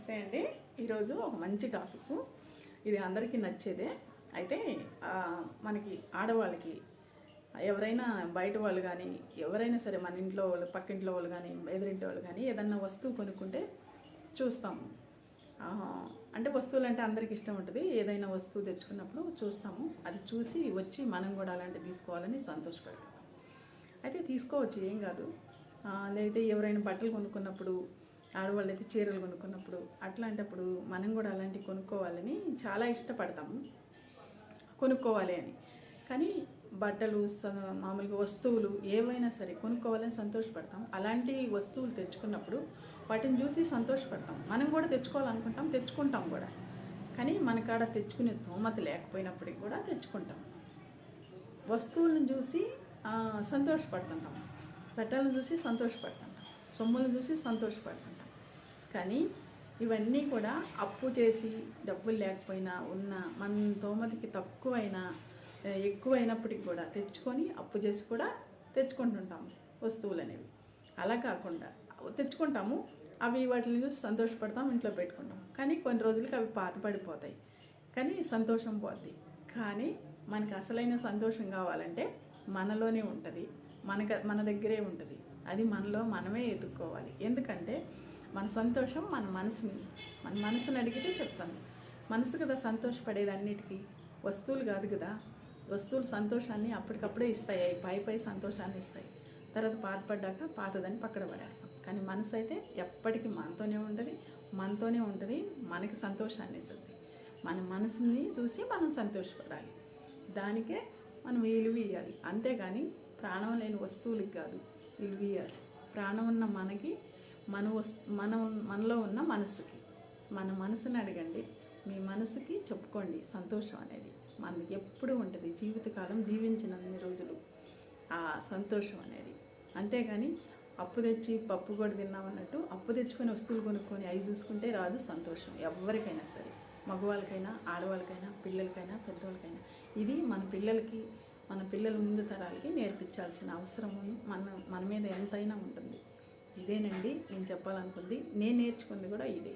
నమస్తే అండి. ఈరోజు ఒక మంచి టాపిక్, ఇది అందరికీ నచ్చేదే. అయితే మనకి ఆడవాళ్ళకి ఎవరైనా బయట వాళ్ళు కానీ ఎవరైనా సరే మన ఇంట్లో వాళ్ళు పక్కింట్లో వాళ్ళు కానీ ఎదురింటి వాళ్ళు కానీ ఏదన్నా వస్తువు కొనుక్కుంటే చూస్తాము. అంటే వస్తువులు అంటే అందరికి ఇష్టం ఉంటుంది. ఏదైనా వస్తువు తెచ్చుకున్నప్పుడు చూస్తాము, అది చూసి వచ్చి మనం కూడా అలాంటివి తీసుకోవాలని సంతోషపడతాం. అయితే తీసుకోవచ్చు, ఏం కాదు. లేకపోతే ఎవరైనా బట్టలు కొనుక్కున్నప్పుడు, ఆడవాళ్ళు అయితే చీరలు కొనుక్కున్నప్పుడు, అట్లాంటప్పుడు మనం కూడా అలాంటివి కొనుక్కోవాలని చాలా ఇష్టపడతాము, కొనుక్కోవాలి అని. కానీ బట్టలు మామూలుగా వస్తువులు ఏవైనా సరే కొనుక్కోవాలని సంతోషపడతాం. అలాంటి వస్తువులు తెచ్చుకున్నప్పుడు వాటిని చూసి సంతోషపడతాం. మనం కూడా తెచ్చుకోవాలనుకుంటాం, తెచ్చుకుంటాం కూడా. కానీ మన కాడ తెచ్చుకునే స్తోమత లేకపోయినప్పటికి కూడా తెచ్చుకుంటాం. వస్తువులను చూసి సంతోషపడుతుంటాం, బట్టలను చూసి సంతోషపడుతుంటాం, సొమ్ములను చూసి సంతోషపడుతుంటాం. కానీ ఇవన్నీ కూడా అప్పు చేసి డబ్బులు లేకపోయినా ఉన్న మన స్తోమతకి తక్కువైనా ఎక్కువైనప్పటికి కూడా తెచ్చుకొని అప్పు చేసి కూడా తెచ్చుకుంటుంటాము వస్తువులు అనేవి. అలా కాకుండా తెచ్చుకుంటాము, అవి వాటిని చూసి సంతోషపడతాం, ఇంట్లో పెట్టుకుంటాం. కానీ కొన్ని రోజులకి అవి పాతపడిపోతాయి, కానీ సంతోషం పోద్ది. కానీ మనకి అసలైన సంతోషం కావాలంటే మనలోనే ఉంటుంది, మన దగ్గరే ఉంటుంది. అది మనలో మనమే ఎదుక్కోవాలి. ఎందుకంటే మన సంతోషం మన మనసుని అడిగితే చెప్తాను. మనసు కదా సంతోషపడేది అన్నిటికీ, వస్తువులు కాదు కదా. వస్తువులు సంతోషాన్ని అప్పటికప్పుడే ఇస్తాయి, పై సంతోషాన్ని ఇస్తాయి. తర్వాత పాతపడ్డాక పాతదని పక్కన పడేస్తాం. కానీ మనసు అయితే ఎప్పటికీ మనతోనే ఉంటుంది, మనకి సంతోషాన్ని ఇస్తుంది. మన మనసుని చూసి మనం సంతోషపడాలి, దానికే మనం విలువ ఇవ్వాలి. అంతేగాని ప్రాణం లేని వస్తువులకి కాదు విలువ ఇవ్వాలి. ప్రాణం ఉన్న మనకి, మనలో ఉన్న మనసుకి. మన మనసుని అడగండి, మీ మనసుకి చెప్పుకోండి. సంతోషం అనేది మనకి ఎప్పుడు ఉంటుంది, జీవితకాలం జీవించినన్ని రోజులు ఆ సంతోషం అనేది. అంతేగాని అప్పు తెచ్చి పప్పు కూడా తిన్నామన్నట్టు అప్పు తెచ్చుకొని వస్తువులు కొనుక్కొని అవి చూసుకుంటే రాదు సంతోషం. ఎవరికైనా సరే, మగవాళ్ళకైనా ఆడవాళ్ళకైనా పిల్లలకైనా పెద్దవాళ్ళకైనా. ఇది మన పిల్లల ముందు తరాలకి నేర్పించాల్సిన అవసరం మన మీద ఎంతైనా ఉంటుంది. ఇదేనండి నేను చెప్పాలనుకుంది. నేను నేర్చుకుంది కూడా ఇదే.